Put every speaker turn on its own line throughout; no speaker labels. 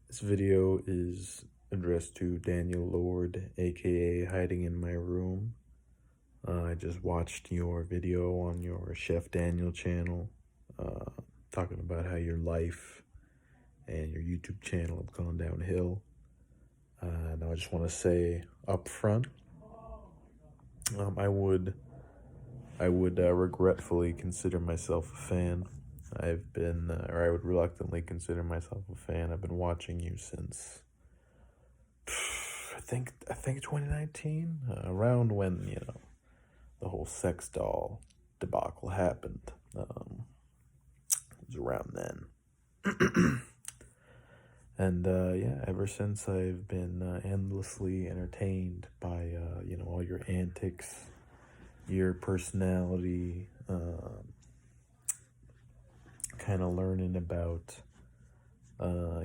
This video is addressed to Daniel Lord, aka Hiding in My Room. I just watched your video on your Chef Daniel channel, talking about how your life and your YouTube channel have gone downhill. Now I just want to say up front, I would regretfully consider myself a fan. I would reluctantly consider myself a fan. I've been watching you since I think 2019, around when the whole sex doll debacle happened. It was around then, and yeah, ever since I've been endlessly entertained by all your antics, your personality, kind of learning about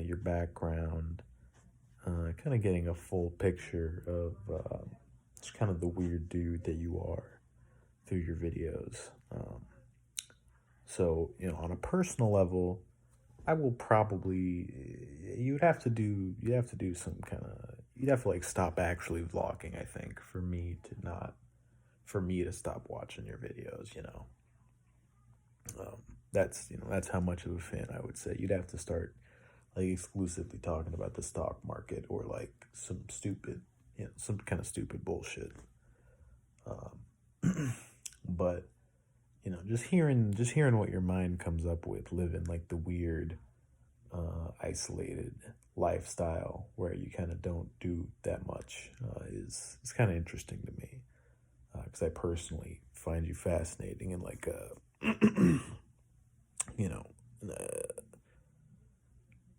your background, kind of getting a full picture of just kind of the weird dude that you are through your videos. So, on a personal level, I will probably you'd have to do some kind of you'd have to like stop actually vlogging, I think, for me to stop watching your videos. That's how much of a fan I would say. You'd have to start like exclusively talking about the stock market or like some kind of stupid bullshit. But just hearing what your mind comes up with, living like the weird, isolated lifestyle where you kind of don't do that much, is kind of interesting to me, because I personally find you fascinating and like you know.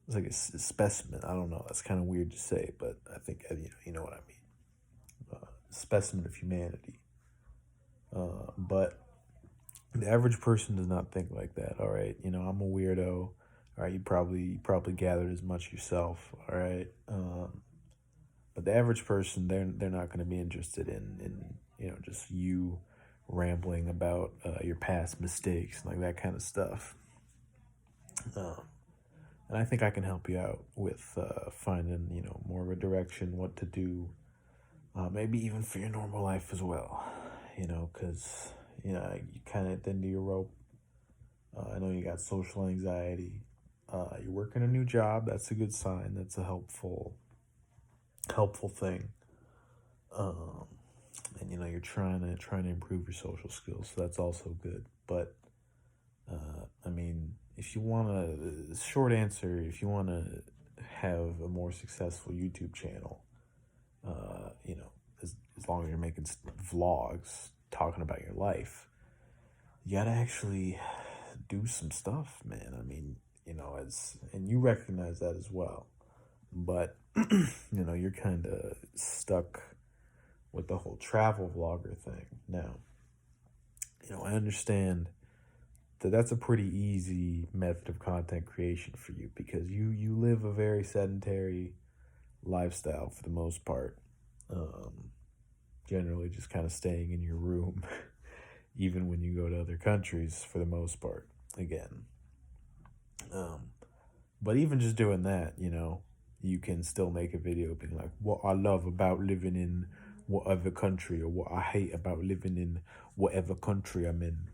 It's like a specimen. I don't know. That's kind of weird to say, but I think you know what I mean. Specimen of humanity. But the average person does not think like that. All right, I'm a weirdo. All right, you probably gathered as much yourself. All right, but the average person, they're not going to be interested in just you rambling about your past mistakes and like that kind of stuff. And I think I can help you out with finding more of a direction, what to do, maybe even for your normal life as well. Because you kind of at the end of your rope. I know you got social anxiety. You're working a new job. That's a good sign. That's a helpful thing. And you're trying to improve your social skills. So that's also good. But I mean, if you want a short answer, if you want to have a more successful YouTube channel, as long as you're making vlogs talking about your life, you gotta actually do some stuff, man. I mean, and you recognize that as well. But, you're kind of stuck with the whole travel vlogger thing. Now, I understand that that's a pretty easy method of content creation for you because you live a very sedentary lifestyle for the most part. Generally just kind of staying in your room, even when you go to other countries for the most part, again. But even just doing that, you can still make a video being like, what I love about living in whatever country, or what I hate about living in whatever country I'm in.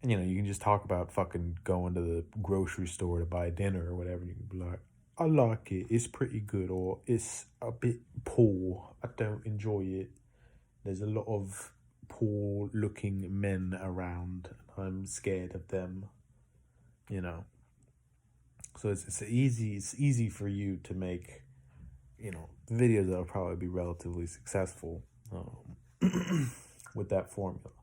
And you can just talk about fucking going to the grocery store to buy dinner or whatever. You can be like, I like it, it's pretty good, or it's a bit poor, I don't enjoy it. There's a lot of poor looking men around, I'm scared of them. So it's easy for you to make videos that'll probably be relatively successful, with that formula.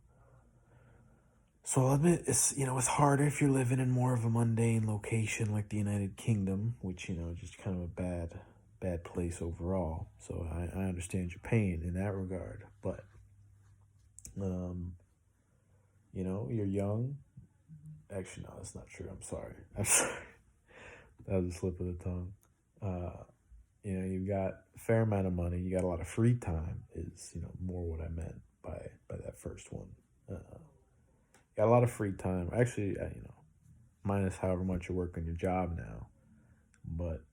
So I'll admit it's harder if you're living in more of a mundane location like the United Kingdom, which is just kind of a bad place overall. So I understand your pain in that regard, but you're young. Actually, no, that's not true. I'm sorry. I'm sorry. That was a slip of the tongue. You've got a fair amount of money. You got a lot of free time. Is more what I meant by that first one. Got a lot of free time. Actually, minus however much you work on your job now. but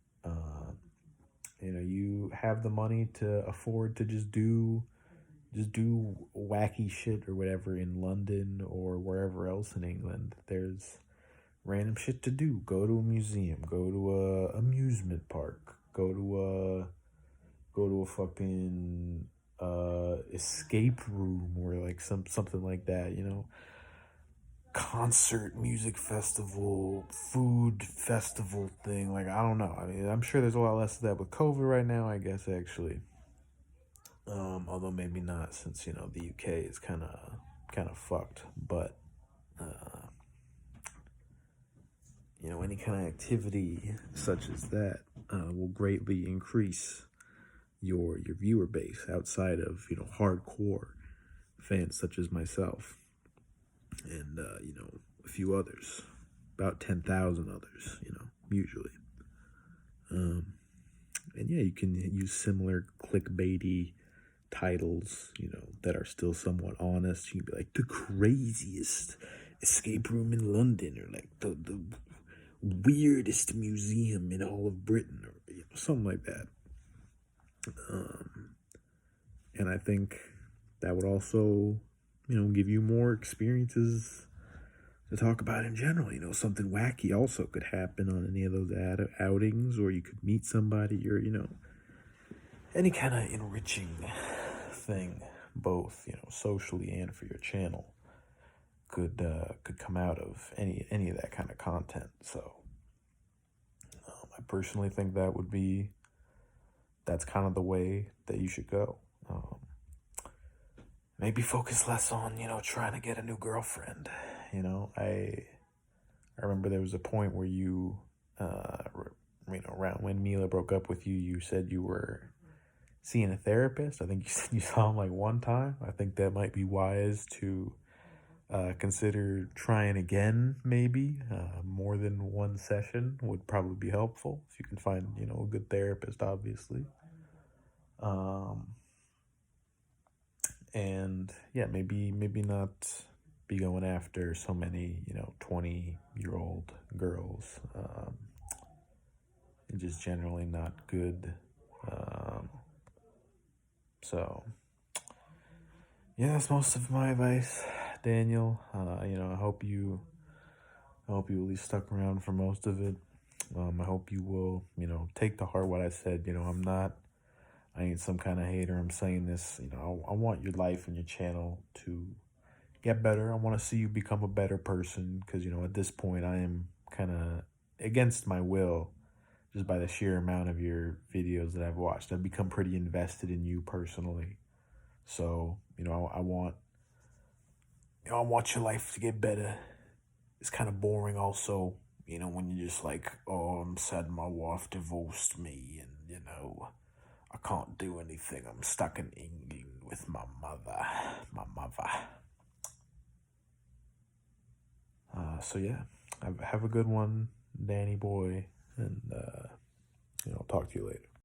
you have the money to afford to just do wacky shit or whatever in London or wherever else in England. There's random shit to do. Go to a museum, go to a amusement park, go to a fucking escape room or like something like that. Concert, music festival, food festival thing. Like, I don't know. I mean, I'm sure there's a lot less of that with COVID right now, I guess, actually. Although maybe not, since the UK is kind of fucked. But any kind of activity such as that will greatly increase your viewer base outside of hardcore fans such as myself and a few others, about 10,000 others, usually. And yeah, you can use similar clickbaity titles, that are still somewhat honest. You can be like the craziest escape room in London, or like the weirdest museum in all of Britain, or something like that. And I think that would also, give you more experiences to talk about in general. Something wacky also could happen on any of those outings, or you could meet somebody, or any kind of enriching thing, both socially and for your channel, could come out of any of that kind of content. So I personally think that's kind of the way that you should go. Maybe focus less on trying to get a new girlfriend. I remember there was a point where around when Mila broke up with you, you said you were seeing a therapist. I think you said you saw him like one time. I think that might be wise to consider trying again, maybe. More than one session would probably be helpful if you can find, a good therapist, obviously. And yeah, maybe not be going after so many, 20-year-old girls. Just generally not good. So yeah, that's most of my advice, Daniel. I hope you at least stuck around for most of it. I hope you will, take to heart what I said. I ain't some kind of hater. I'm saying this, I want your life and your channel to get better. I want to see you become a better person, because, at this point I am kind of against my will, just by the sheer amount of your videos that I've watched. I've become pretty invested in you personally. So, I want your life to get better. It's kind of boring also, when you're just like, oh, I'm sad my wife divorced me, and, I can't do anything. I'm stuck in England with my mother. So yeah, have a good one, Danny boy, and, I'll talk to you later.